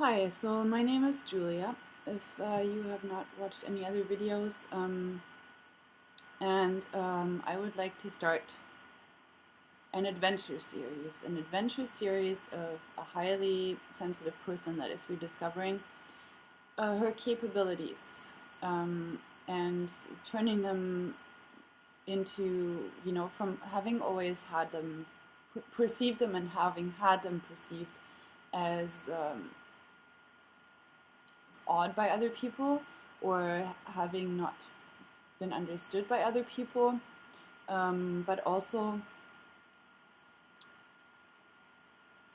Hi, so my name is Julia. If you have not watched any other videos, I would like to start an adventure series of a highly sensitive person that is rediscovering her capabilities and turning them into, from having always had them, perceived them and having had them perceived as odd by other people or having not been understood by other people, but also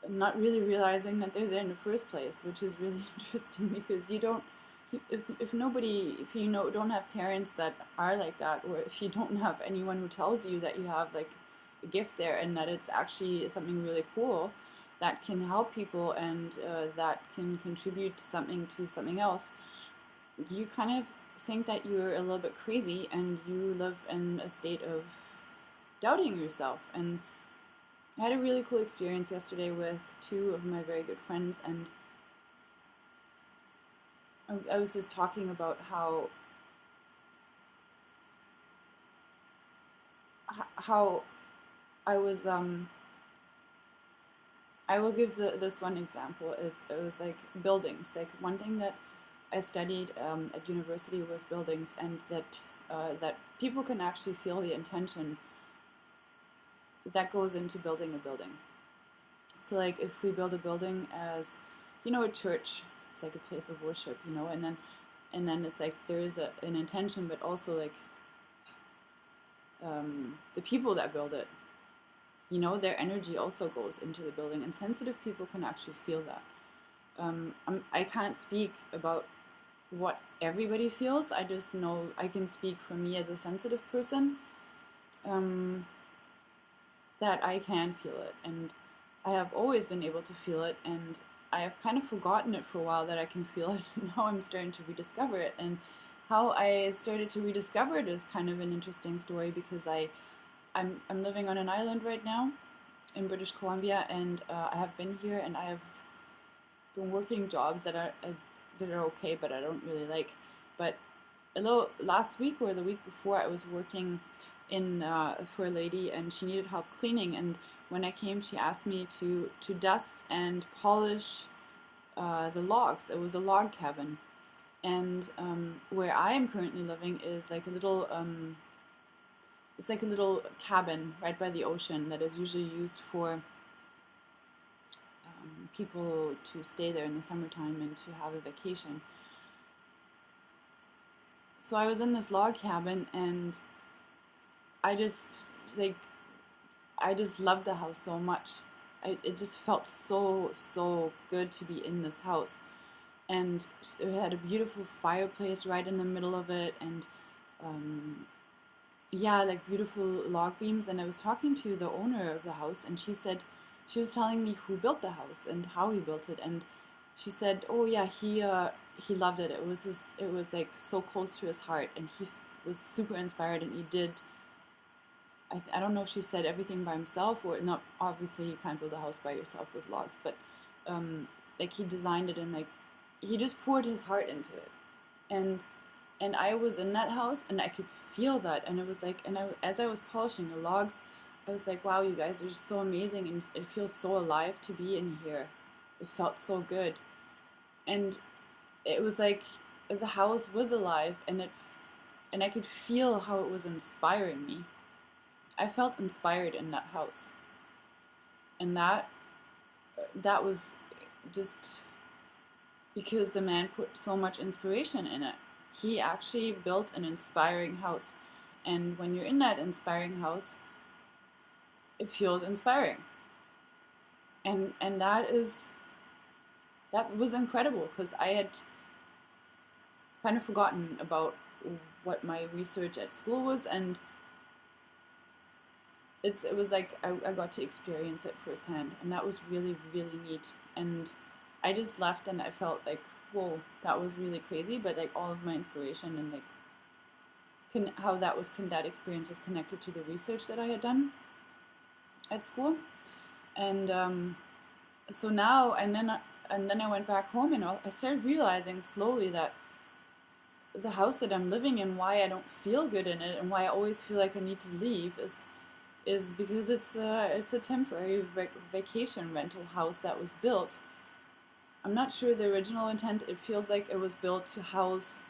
not really realizing that they're there in the first place, which is really interesting because you don't. If nobody, if you know, don't have parents that are like that, or if you don't have anyone who tells you that you have like a gift there and that it's actually something really cool that can help people and that can contribute something to something else, you kind of think that you're a little bit crazy and you live in a state of doubting yourself. And I had a really cool experience yesterday with two of my very good friends, and I was just talking about how I was I will give this one example. Is it was like buildings. Like one thing that I studied at university was buildings, and that people can actually feel the intention that goes into building a building. So like if we build a building as, a church, it's like a place of worship, and then it's like there is an intention, but also like the people that build it, their energy also goes into the building, and sensitive people can actually feel that. I can't speak about what everybody feels. I just know I can speak for me as a sensitive person, um, that I can feel it, and I have always been able to feel it, and I have kind of forgotten it for a while that I can feel it. Now I'm starting to rediscover it, and how I started to rediscover it is kind of an interesting story because I'm living on an island right now in British Columbia, and I have been here, and I have been working jobs that are okay, but I don't really like. But a little last week or the week before, I was working in for a lady, and she needed help cleaning. And when I came, she asked me to dust and polish the logs. It was a log cabin, and where I am currently living is like a little. It's like a little cabin right by the ocean that is usually used for people to stay there in the summertime and to have a vacation. So I was in this log cabin, and I just like I just loved the house so much. It just felt so good to be in this house, and it had a beautiful fireplace right in the middle of it, and um, yeah, like beautiful log beams. And I was talking to the owner of the house, and she was telling me who built the house and how he built it, and she said, "Oh yeah, he loved it. It was like so close to his heart, and he was super inspired, and he did." I don't know if she said everything by himself or not. Obviously, you can't build a house by yourself with logs, but um, like he designed it, and like he just poured his heart into it, and I was in that house, and I could feel that, and it was like, as I was polishing the logs, I was like, wow, you guys are just so amazing, and it feels so alive to be in here. It felt so good, and it was like the house was alive, and I could feel how it was inspiring me. I felt inspired in that house, and that was just because the man put so much inspiration in it. He actually built an inspiring house, and when you're in that inspiring house, it feels inspiring, and that was incredible because I had kind of forgotten about what my research at school was, and it was like I got to experience it firsthand, and that was really really neat. And I just left, and I felt like, whoa, that was really crazy. But like all of my inspiration and like how that experience was connected to the research that I had done at school, and so now and then then I went back home, and I started realizing slowly that the house that I'm living in, why I don't feel good in it, and why I always feel like I need to leave, is because it's a temporary vacation rental house that was built. I'm not sure the original intent. It feels like it was built to house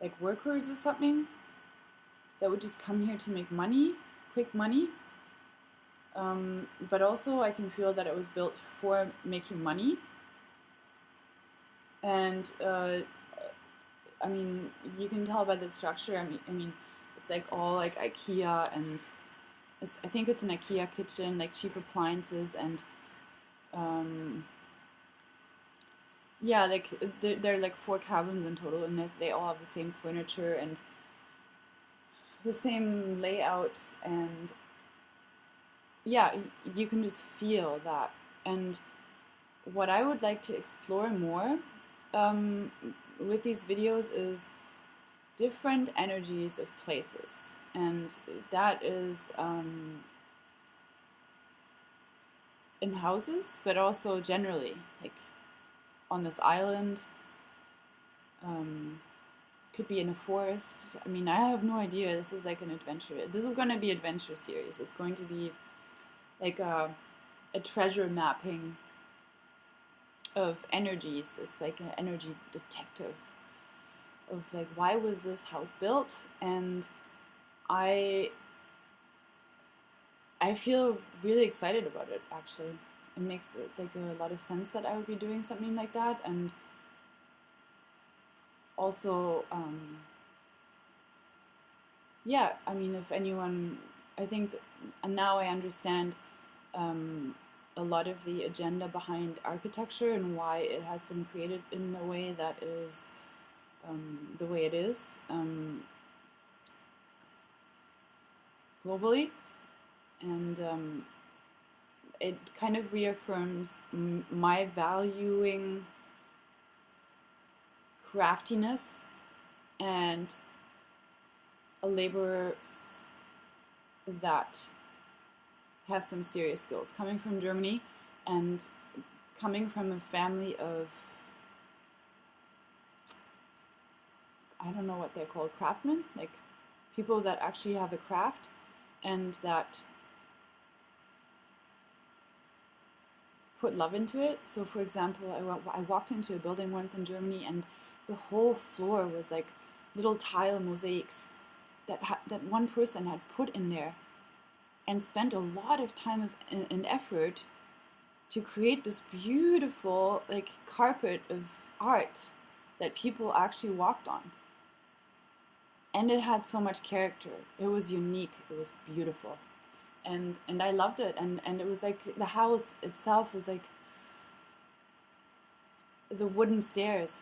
like workers or something that would just come here to make money, quick money. But also I can feel that it was built for making money. And I mean, you can tell by the structure. I mean, it's like all like IKEA, and I think it's an IKEA kitchen, like cheap appliances, and yeah, like they're like 4 cabins in total, and they all have the same furniture and the same layout, and yeah, you can just feel that. And what I would like to explore more um, with these videos is different energies of places, and that is in houses, but also generally, like on this island. Um, could be in a forest. I mean, I have no idea. This is like an adventure. This is going to be adventure series. It's going to be like a treasure mapping of energies. It's like an energy detective of like, why was this house built? And I I feel really excited about it, actually. It makes like a lot of sense that I would be doing something like that. And also yeah, I mean, if anyone, I think and now I understand um, a lot of the agenda behind architecture and why it has been created in a way that is the way it is globally. And it kind of reaffirms my valuing craftiness and laborers that have some serious skills. Coming from Germany and coming from a family of, I don't know what they're called, craftsmen, like people that actually have a craft and that put love into it. So, for example, I walked into a building once in Germany, and the whole floor was like little tile mosaics that one person had put in there and spent a lot of time and effort to create this beautiful like carpet of art that people actually walked on. And it had so much character. It was unique. It was beautiful. And I loved it. And it was like the house itself was like the wooden stairs,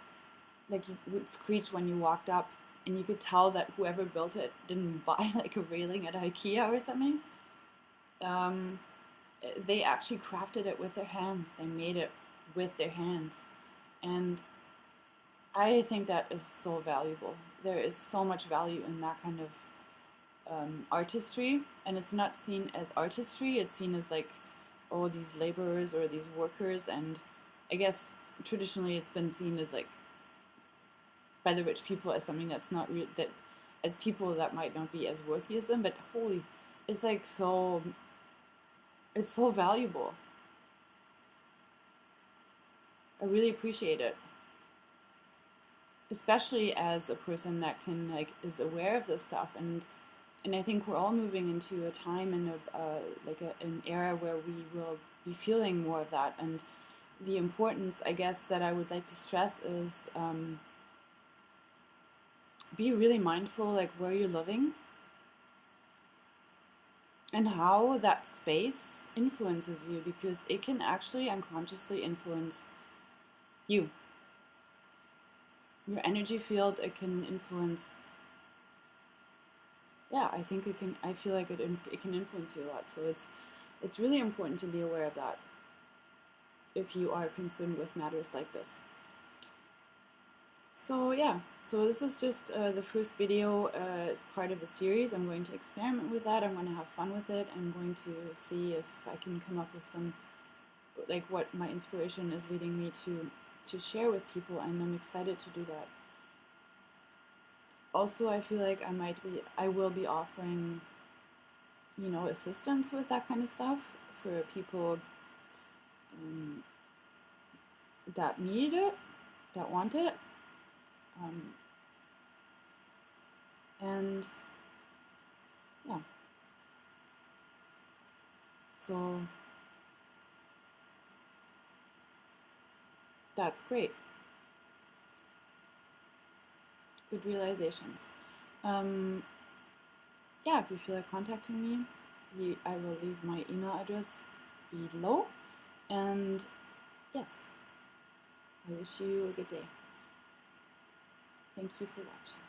like you would screech when you walked up, and you could tell that whoever built it didn't buy like a railing at IKEA or something. Um, they actually crafted it with their hands. They made it with their hands, and I think that is so valuable. There is so much value in that kind of artistry, and it's not seen as artistry. It's seen as like, oh, these laborers or these workers, and I guess traditionally it's been seen as like by the rich people as something that's not real, that as people that might not be as worthy as them. But holy, it's like it's so valuable. I really appreciate it, especially as a person that can like is aware of this stuff. And I think we're all moving into a time and an era where we will be feeling more of that. And the importance, I guess, that I would like to stress is be really mindful, like where you're living and how that space influences you, because it can actually unconsciously influence you. Your energy field, it can influence. Yeah, I think it can. I feel like it can influence you a lot. So it's really important to be aware of that if you are concerned with matters like this. So yeah, so this is just the first video as part of a series. I'm going to experiment with that. I'm going to have fun with it. I'm going to see if I can come up with some like what my inspiration is leading me to share with people, and I'm excited to do that. Also, I feel like I will be offering, assistance with that kind of stuff for people um, that need it, that want it, um, and yeah. So that's great. Good realizations. Um, yeah, if you feel like contacting me, I will leave my email address below. And yes, I wish you a good day. Thank you for watching.